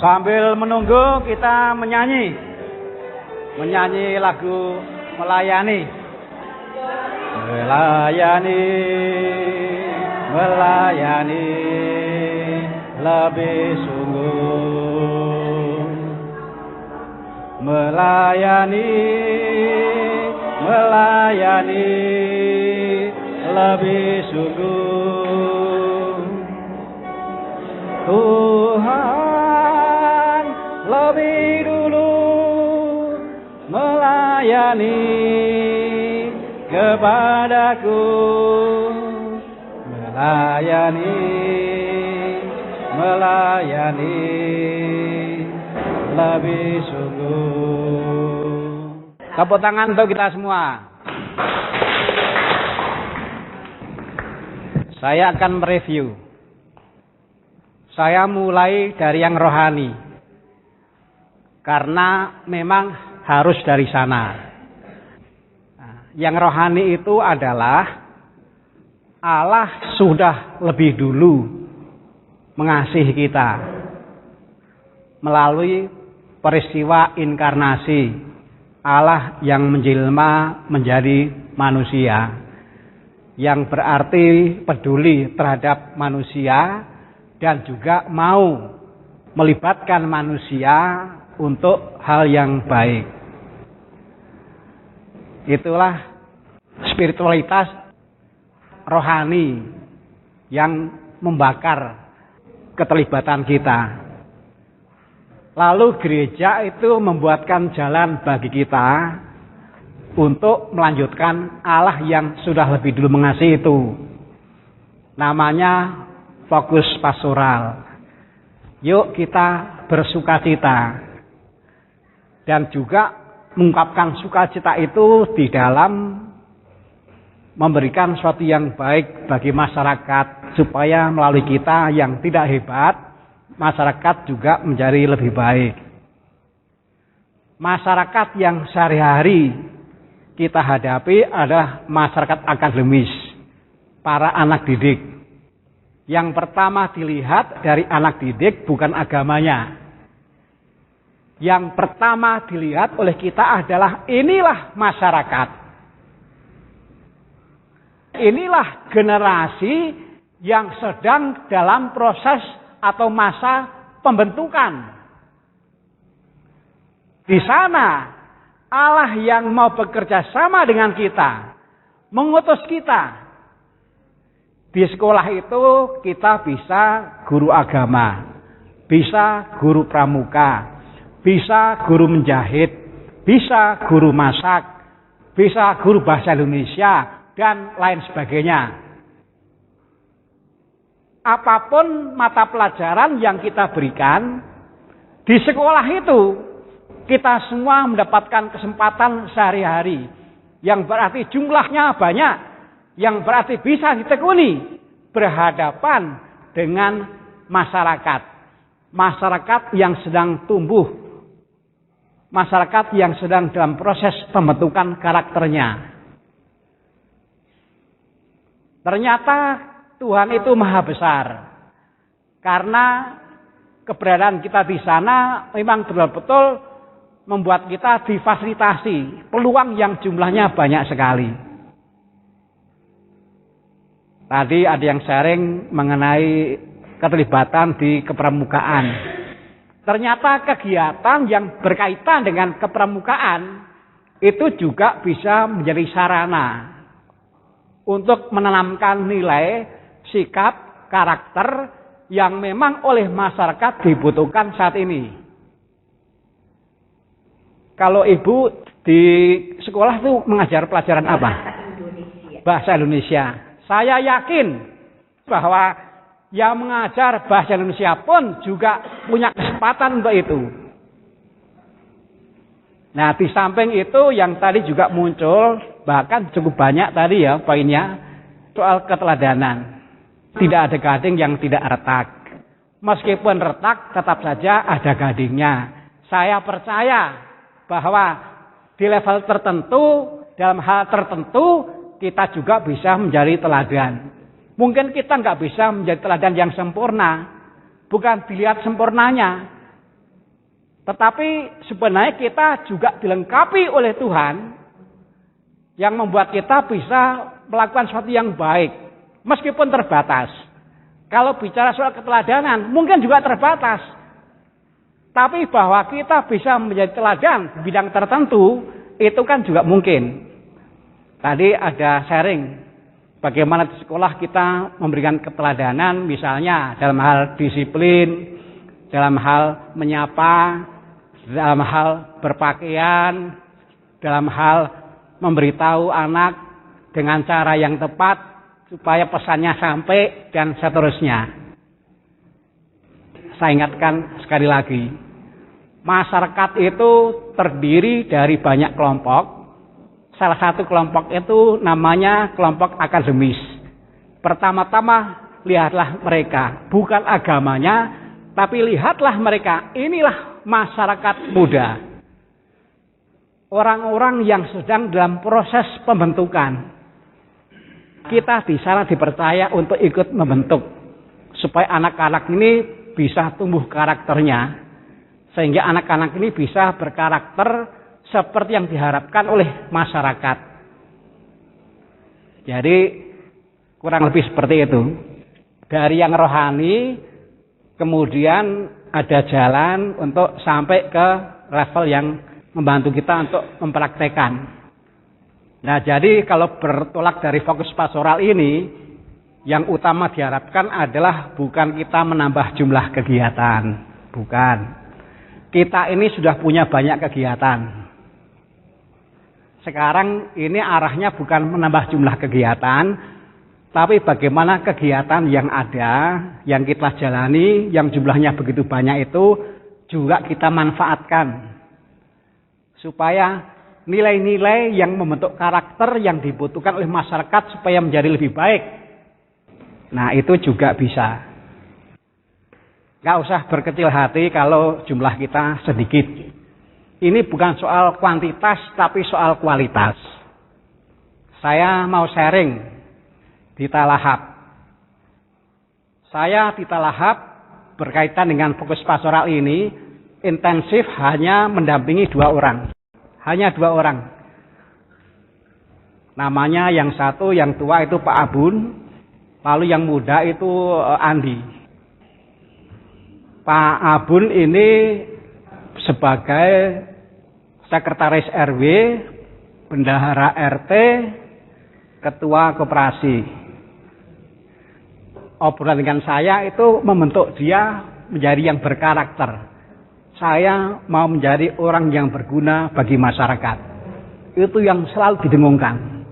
Sambil menunggu kita menyanyi lagu melayani. Melayani lebih sungguh. Melayani lebih sungguh. Tuhan lebih dulu melayani kepadaku. Melayani lebih sungguh. Tepuk tangan untuk kita semua. Saya akan mereview. Saya mulai dari yang rohani. Karena memang harus dari sana. Yang rohani itu adalah Allah sudah lebih dulu mengasihi kita melalui peristiwa inkarnasi Allah yang menjelma menjadi manusia, yang berarti peduli terhadap manusia dan juga mau melibatkan manusia untuk hal yang baik. Itulah spiritualitas rohani yang membakar keterlibatan kita. Lalu gereja itu membuatkan jalan bagi kita untuk melanjutkan Allah yang sudah lebih dulu mengasihi itu. Namanya fokus pastoral. Yuk kita bersukacita. Dan juga mengungkapkan sukacita itu di dalam memberikan sesuatu yang baik bagi masyarakat, supaya melalui kita yang tidak hebat, masyarakat juga menjadi lebih baik. Masyarakat yang sehari-hari kita hadapi adalah masyarakat akademis, para anak didik. Yang pertama dilihat dari anak didik bukan agamanya. Yang pertama dilihat oleh kita adalah inilah masyarakat. Inilah generasi yang sedang dalam proses atau masa pembentukan. Di sana Allah yang mau bekerja sama dengan kita, mengutus kita. Di sekolah itu kita bisa guru agama, bisa guru pramuka, bisa guru menjahit, bisa guru masak, bisa guru bahasa Indonesia, dan lain sebagainya. Apapun mata pelajaran yang kita berikan di sekolah itu, kita semua mendapatkan kesempatan sehari-hari yang berarti jumlahnya banyak, yang berarti bisa ditekuni berhadapan dengan masyarakat yang sedang tumbuh, masyarakat yang sedang dalam proses pembentukan karakternya. Ternyata Tuhan itu maha besar. Karena keberadaan kita di sana memang betul-betul membuat kita difasilitasi peluang yang jumlahnya banyak sekali. Tadi ada yang sharing mengenai keterlibatan di kepramukaan. Ternyata kegiatan yang berkaitan dengan kepramukaan itu juga bisa menjadi sarana untuk menanamkan nilai, sikap, karakter yang memang oleh masyarakat dibutuhkan saat ini. Kalau ibu di sekolah itu mengajar pelajaran apa? Bahasa Indonesia. Saya yakin bahwa yang mengajar bahasa Indonesia pun juga punya kesempatan untuk itu. Nah, di samping itu yang tadi juga muncul, bahkan cukup banyak tadi ya poinnya, soal keteladanan. Tidak ada gading yang tidak retak. Meskipun retak, tetap saja ada gadingnya. Saya percaya bahwa di level tertentu, dalam hal tertentu, kita juga bisa menjadi teladan. Mungkin kita nggak bisa menjadi teladan yang sempurna. Bukan dilihat sempurnanya, Tetapi sebenarnya kita juga dilengkapi oleh Tuhan yang membuat kita bisa melakukan sesuatu yang baik, meskipun terbatas. Kalau bicara soal keteladanan, mungkin juga terbatas. Tapi bahwa kita bisa menjadi teladan di bidang tertentu, itu kan juga mungkin. Tadi ada sharing bagaimana di sekolah kita memberikan keteladanan, misalnya dalam hal disiplin, dalam hal menyapa, dalam hal berpakaian, dalam hal memberitahu anak dengan cara yang tepat supaya pesannya sampai dan seterusnya. Saya ingatkan sekali lagi, masyarakat itu terdiri dari banyak kelompok. Salah satu kelompok itu namanya kelompok akademis. Pertama-tama lihatlah mereka, bukan agamanya, tapi lihatlah mereka. Inilah masyarakat muda. Orang-orang yang sedang dalam proses pembentukan. Kita di sana dipercaya untuk ikut membentuk. Supaya anak-anak ini bisa tumbuh karakternya. Sehingga anak-anak ini bisa berkarakter seperti yang diharapkan oleh masyarakat. Jadi kurang lebih seperti itu. Dari yang rohani, kemudian ada jalan untuk sampai ke level yang membantu kita untuk mempraktekkan. Nah, jadi kalau bertolak dari fokus pastoral ini, yang utama diharapkan adalah bukan kita menambah jumlah kegiatan. Bukan. Kita ini sudah punya banyak kegiatan. Sekarang ini arahnya bukan menambah jumlah kegiatan, tapi bagaimana kegiatan yang ada, yang kita jalani, yang jumlahnya begitu banyak itu juga kita manfaatkan. Supaya nilai-nilai yang membentuk karakter yang dibutuhkan oleh masyarakat supaya menjadi lebih baik. Nah, itu juga bisa. Gak usah berkecil hati kalau jumlah kita sedikit. Ini bukan soal kuantitas, tapi soal kualitas. Saya mau sharing di Talahap. Saya di Talahap berkaitan dengan fokus pastoral ini, intensif hanya mendampingi 2 orang. Hanya 2 orang. Namanya yang satu, yang tua itu Pak Abun, lalu yang muda itu Andi. Pak Abun ini sebagai sekretaris RW, bendahara RT, ketua koperasi. Obrolan dengan saya itu membentuk dia menjadi yang berkarakter. Saya mau menjadi orang yang berguna bagi masyarakat. Itu yang selalu didengungkan.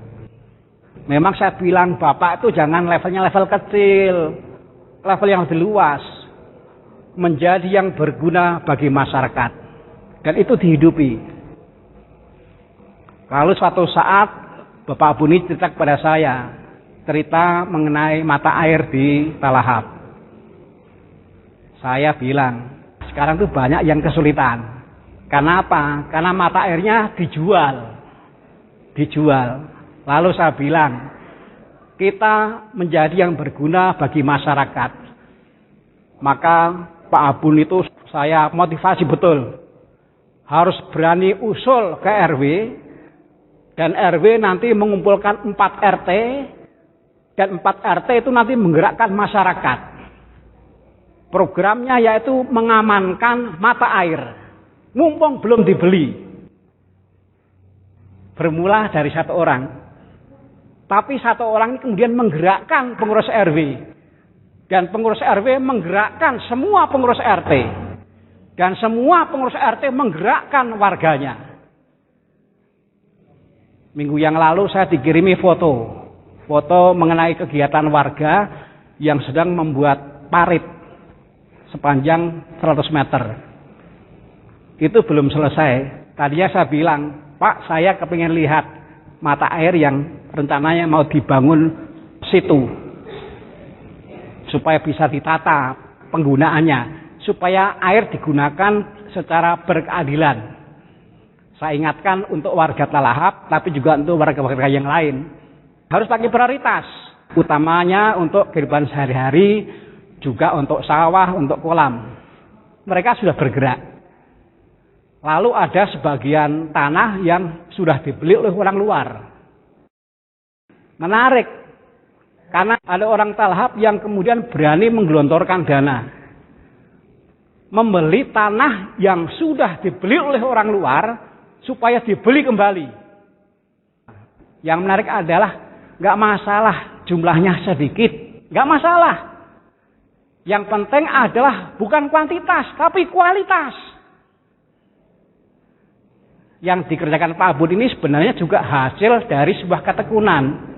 Memang saya bilang, Bapak itu jangan levelnya level kecil, level yang lebih luas. Menjadi yang berguna bagi masyarakat. Dan itu dihidupi. Lalu suatu saat Bapak Abuni cerita kepada saya, cerita mengenai mata air di Talahap. Saya bilang, sekarang tuh banyak yang kesulitan. Karena apa? Karena mata airnya dijual. Lalu saya bilang, kita menjadi yang berguna bagi masyarakat. Maka Pak Abun itu saya motivasi betul. Harus berani usul ke RW. Dan RW nanti mengumpulkan 4 RT. Dan 4 RT itu nanti menggerakkan masyarakat. Programnya yaitu mengamankan mata air. Mumpung belum dibeli. Bermula dari 1 orang. Tapi 1 orang ini kemudian menggerakkan pengurus RW. Dan pengurus RW menggerakkan semua pengurus RT. Dan semua pengurus RT menggerakkan warganya. Minggu yang lalu saya dikirimi foto mengenai kegiatan warga yang sedang membuat parit sepanjang 100 meter. Itu belum selesai. Tadinya saya bilang, Pak, saya kepingin lihat mata air yang rencananya mau dibangun situ. Supaya bisa ditata penggunaannya. Supaya air digunakan secara berkeadilan. Saya ingatkan untuk warga Talahap, tapi juga untuk warga-warga yang lain. Harus pakai prioritas. Utamanya untuk kehidupan sehari-hari, juga untuk sawah, untuk kolam. Mereka sudah bergerak. Lalu ada sebagian tanah yang sudah dibeli oleh orang luar. Menarik, karena ada orang talhab yang kemudian berani menggelontorkan dana. Membeli tanah yang sudah dibeli oleh orang luar, supaya dibeli kembali. Yang menarik adalah, nggak masalah jumlahnya sedikit, nggak masalah. Yang penting adalah bukan kuantitas, tapi kualitas. Yang dikerjakan Pak Bud ini sebenarnya juga hasil dari sebuah ketekunan.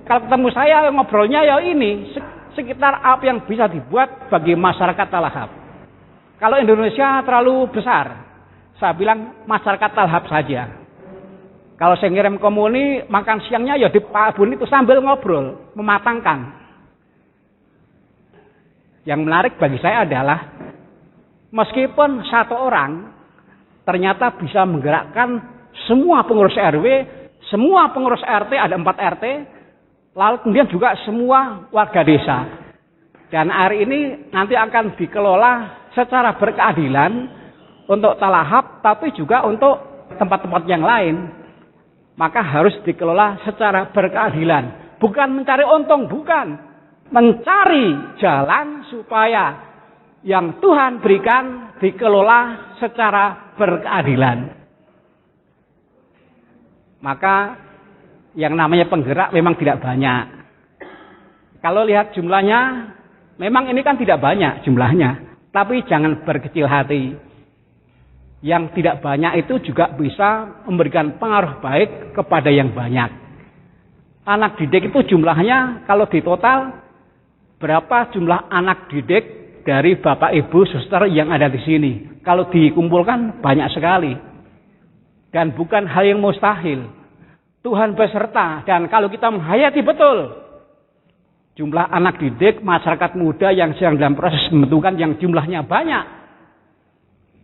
Kalau ketemu saya ngobrolnya ya ini, sekitar apa yang bisa dibuat bagi masyarakat talhab. Kalau Indonesia terlalu besar, saya bilang masyarakat talhab saja. Kalau saya ngirim komuni, makan siangnya ya di Pak Bud itu sambil ngobrol, mematangkan. Yang menarik bagi saya adalah, meskipun satu orang ternyata bisa menggerakkan semua pengurus RW, semua pengurus RT, ada 4 RT, lalu kemudian juga semua warga desa. Dan hari ini nanti akan dikelola secara berkeadilan untuk talahab, tapi juga untuk tempat-tempat yang lain. Maka harus dikelola secara berkeadilan. Bukan mencari untung, bukan. Mencari jalan supaya yang Tuhan berikan dikelola secara berkeadilan. Maka yang namanya penggerak memang tidak banyak. Kalau lihat jumlahnya, memang ini kan tidak banyak jumlahnya. Tapi jangan berkecil hati. Yang tidak banyak itu juga bisa memberikan pengaruh baik kepada yang banyak. Anak didik itu jumlahnya kalau ditotal, berapa jumlah anak didik dari Bapak Ibu Suster yang ada di sini? Kalau dikumpulkan banyak sekali. Dan bukan hal yang mustahil. Tuhan beserta, dan kalau kita menghayati betul jumlah anak didik masyarakat muda yang sedang dalam proses pembentukan yang jumlahnya banyak,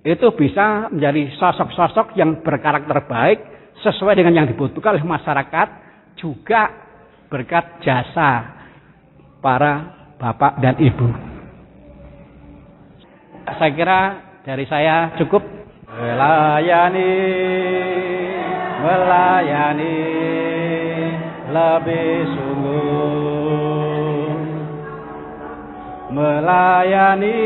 itu bisa menjadi sosok-sosok yang berkarakter baik sesuai dengan yang dibutuhkan oleh masyarakat, juga berkat jasa para bapak dan ibu. Saya kira dari saya cukup. Melayani lebih sungguh, melayani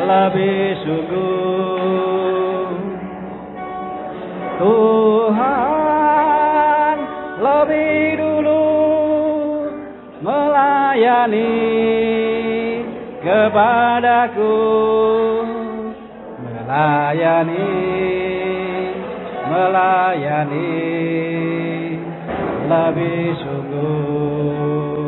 lebih sungguh. Tuhan lebih dulu melayani kepadaku, melayani lebih sungguh.